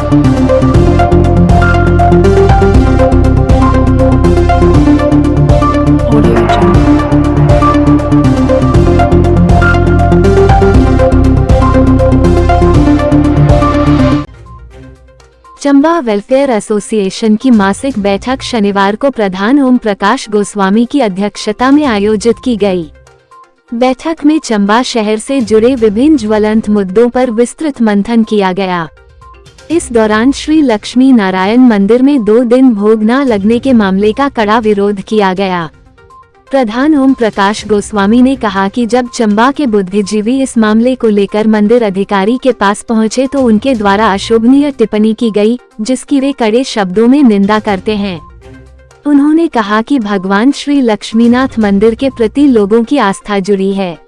Chamba welfare association की मासिक बैठक शनिवार को प्रधान ओम प्रकाश गोस्वामी की अध्यक्षता में आयोजित की गई। बैठक में चंबा शहर से जुड़े विभिन्न ज्वलंत मुद्दों पर विस्तृत मंथन किया गया। इस दौरान श्री लक्ष्मी नारायण मंदिर में 2 दिन भोग न लगने के मामले का कड़ा विरोध किया गया। प्रधान ओम प्रकाश गोस्वामी ने कहा कि जब चंबा के बुद्धिजीवी इस मामले को लेकर मंदिर अधिकारी के पास पहुंचे तो उनके द्वारा अशोभनीय टिप्पणी की गई, जिसकी वे कड़े शब्दों में निंदा करते हैं। उन्होंने कहा कि भगवान श्री लक्ष्मीनाथ मंदिर के प्रति लोगों की आस्था जुड़ी है।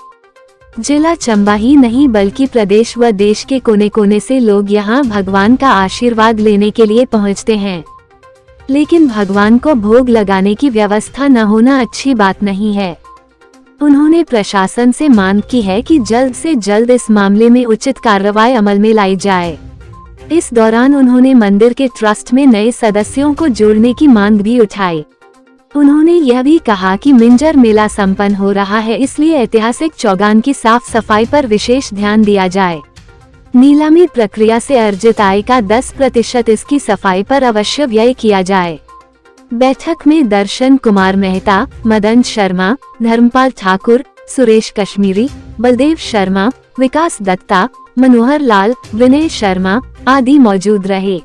जिला चंबा ही नहीं बल्कि प्रदेश व देश के कोने कोने से लोग यहां भगवान का आशीर्वाद लेने के लिए पहुंचते हैं, लेकिन भगवान को भोग लगाने की व्यवस्था न होना अच्छी बात नहीं है। उन्होंने प्रशासन से मांग की है कि जल्द से जल्द इस मामले में उचित कार्रवाई अमल में लाई जाए। इस दौरान उन्होंने मंदिर के ट्रस्ट में नए सदस्यों को जोड़ने की मांग भी उठाई। उन्होंने यह भी कहा कि मिंजर मेला संपन्न हो रहा है, इसलिए ऐतिहासिक चौगान की साफ सफाई पर विशेष ध्यान दिया जाए। नीलामी प्रक्रिया से अर्जित आय का 10% इसकी सफाई पर अवश्य व्यय किया जाए। बैठक में दर्शन कुमार मेहता, मदन शर्मा, धर्मपाल ठाकुर, सुरेश कश्मीरी, बलदेव शर्मा, विकास दत्ता, मनोहर लाल, विनय शर्मा आदि मौजूद रहे।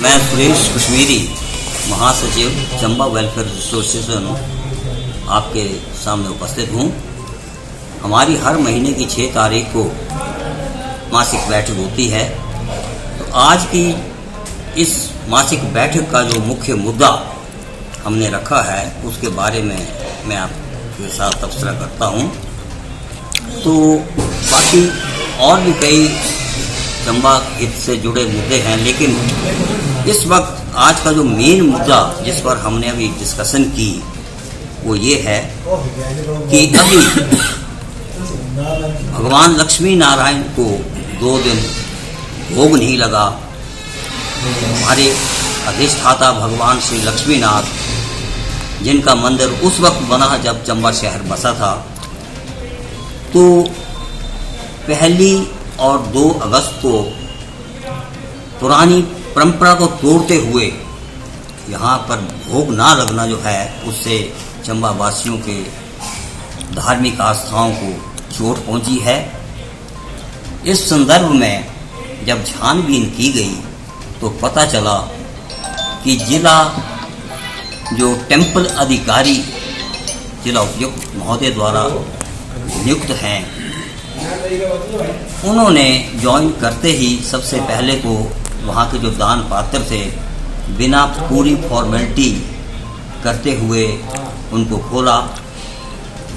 मैं सुरेश कश्मीरी, महासचिव चंबा वेलफेयर एसोसिएशन आपके सामने उपस्थित हूँ। हमारी हर महीने की 6 तारीख को मासिक बैठक होती है। तो आज की इस मासिक बैठक का जो मुख्य मुद्दा हमने रखा है उसके बारे में मैं आपके साथ तबसरा करता हूं। तो बाकी और भी कई चंबा हित से जुड़े मुद्दे हैं, लेकिन इस वक्त आज का जो मेन मुद्दा जिस पर हमने अभी डिस्कशन की वो ये है कि अभी भगवान लक्ष्मी नारायण को 2 दिन भोग नहीं लगा। हमारे अधिष्ठाता भगवान श्री लक्ष्मीनाथ, जिनका मंदिर उस वक्त बना जब चंबा शहर बसा था, तो 1 और 2 अगस्त को पुरानी परंपरा को तोड़ते हुए यहाँ पर भोग ना लगना जो है उससे चंबा वासियों के धार्मिक आस्थाओं को चोट पहुंची है। इस संदर्भ में जब छानबीन की गई तो पता चला कि जिला जो टेम्पल अधिकारी जिला उपायुक्त महोदय द्वारा नियुक्त हैं, उन्होंने ज्वाइन करते ही सबसे पहले तो वहाँ के जो दान पात्र थे बिना पूरी फॉर्मेलिटी करते हुए उनको खोला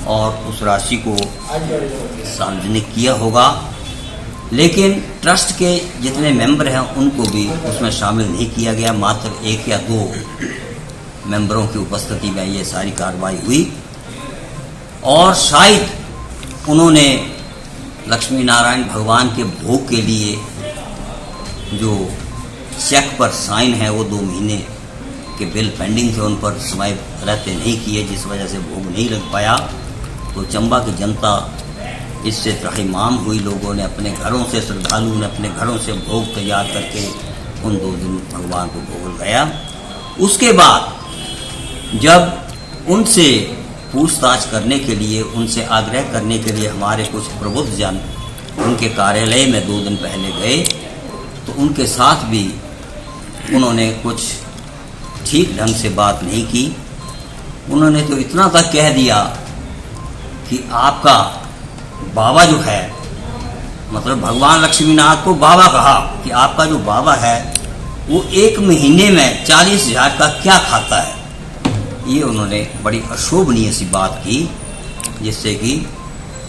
और उस राशि को सार्वजनिक किया होगा, लेकिन ट्रस्ट के जितने मेंबर हैं उनको भी उसमें शामिल नहीं किया गया। मात्र 1 या 2 मेंबरों की उपस्थिति में ये सारी कार्रवाई हुई और शायद उन्होंने लक्ष्मी नारायण भगवान के भोग के लिए जो चेक पर साइन है वो 2 महीने के बिल पेंडिंग थे, उन पर समय रहते नहीं किए, जिस वजह से भोग नहीं लग पाया। तो चंबा की जनता इससे त्राहिमाम हुई। लोगों ने अपने घरों से, श्रद्धालुओं ने अपने घरों से भोग तैयार करके उन 2 दिन भगवान को भोग लगाया। उसके बाद जब उनसे पूछताछ करने के लिए, उनसे आग्रह करने के लिए हमारे कुछ प्रबुद्ध जन उनके कार्यालय में 2 दिन पहले गए, तो उनके साथ भी उन्होंने कुछ ठीक ढंग से बात नहीं की। उन्होंने तो इतना तक कह दिया कि आपका बाबा जो है, मतलब भगवान लक्ष्मीनाथ को बाबा कहा कि आपका जो बाबा है वो 1 महीने में 40,000 का क्या खाता है। ये उन्होंने बड़ी अशोभनीय सी बात की, जिससे कि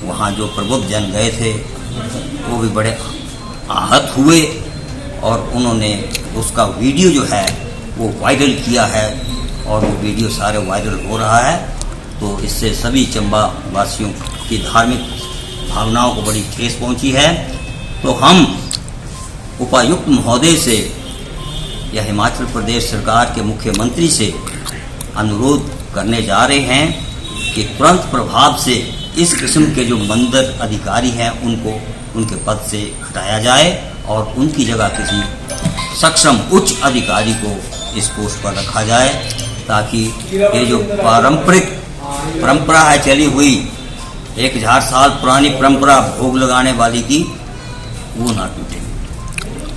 वहाँ जो प्रबुद्ध जन गए थे वो भी बड़े आहत हुए और उन्होंने उसका वीडियो जो है वो वायरल किया है और वो वीडियो सारे वायरल हो रहा है। तो इससे सभी चंबा वासियों की धार्मिक भावनाओं को बड़ी ठेस पहुंची है। तो हम उपायुक्त महोदय से या हिमाचल प्रदेश सरकार के मुख्यमंत्री से अनुरोध करने जा रहे हैं कि तुरंत प्रभाव से इस किस्म के जो मंदिर अधिकारी हैं उनको उनके पद से हटाया जाए और उनकी जगह किसी सक्षम उच्च अधिकारी को इस पोस्ट पर रखा जाए, ताकि ये जो परंपरा है चली हुई 1000 साल पुरानी परंपरा भोग लगाने वाली की, वो ना टूटे।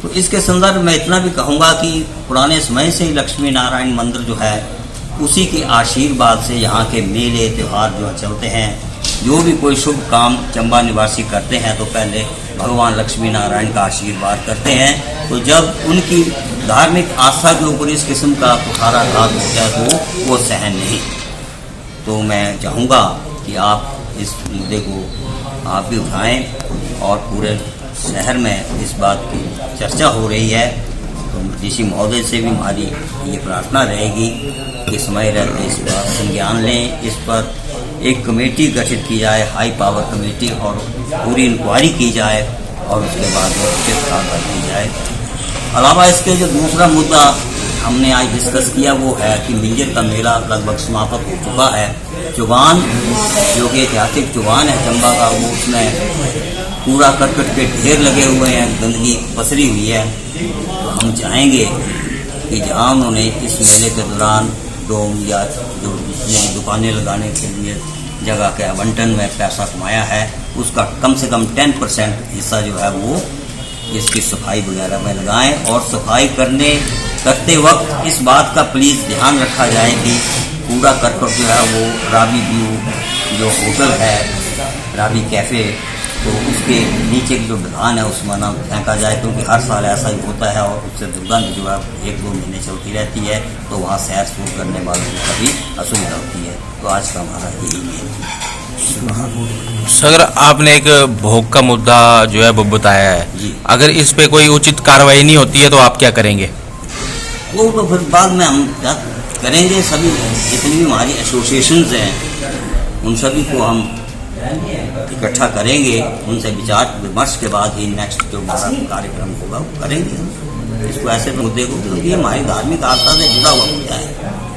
तो इसके संदर्भ में इतना भी कहूँगा कि पुराने समय से ही लक्ष्मी नारायण मंदिर जो है उसी के आशीर्वाद से यहाँ के मेले त्यौहार जो चलते हैं। जो भी कोई शुभ काम चंबा निवासी करते हैं तो पहले भगवान लक्ष्मी नारायण का आशीर्वाद करते हैं। तो जब उनकी धार्मिक आस्था के ऊपर इस किस्म का कुठाराघात होता है तो वो सहन नहीं। तो मैं चाहूँगा कि आप इस मुद्दे को आप भी उठाएं और पूरे शहर में इस बात की चर्चा हो रही है। तो डीसी महोदय से भी हमारी ये प्रार्थना रहेगी कि समय रहते इस बात संज्ञान लें, इस पर एक कमेटी गठित की जाए, हाई पावर कमेटी, और पूरी इंक्वायरी की जाए और उसके बाद उचित कार्रवाई की जाए। अलावा इसके जो दूसरा मुद्दा हमने आज डिस्कस किया वो है कि मिंजर का मेला लगभग समाप्त हो चुका है। चुगान जो कि ऐतिहासिक चुगान है चंबा का, वो उसमें कूड़ा करकट के ढेर लगे हुए हैं, गंदगी पसरी हुई है। तो हम चाहेंगे कि जहाँ उन्होंने इस मेले के दौरान डोम या जो नई दुकानें लगाने के लिए जगह के आवंटन में पैसा कमाया है उसका कम से कम 10% हिस्सा जो है वो इसकी सफाई वगैरह में लगाएं। और सफाई करते वक्त इस बात का प्लीज़ ध्यान रखा जाए कि कूड़ा करकट जो है वो रावी व्यू जो होटल है, रावी कैफ़े, तो उसके नीचे की जो ढलान है उसमें ना फेंका जाए, क्योंकि हर साल ऐसा ही होता है और उससे दुर्गंध जो है 1-2 महीने चलती रहती है। तो वहाँ सैर सूर करने वालों को कभी असुविधा होती है। तो आज का हमारा यही है। सर, आपने एक भोग का मुद्दा जो है वो बताया है जी। अगर इस पे कोई उचित कार्रवाई नहीं होती है तो आप क्या करेंगे? वो तो फिर बाद में हम क्या करेंगे, सभी जितनी भी हमारी एसोसिएशंस हैं उन सभी को हम इकट्ठा करेंगे, उनसे विचार विमर्श के बाद ही नेक्स्ट जो हमारा कार्यक्रम होगा वो करेंगे। इसको ऐसे मुद्दे को, क्योंकि हमारी धार्मिक आस्था से जुड़ा हुआ मुद्दा है।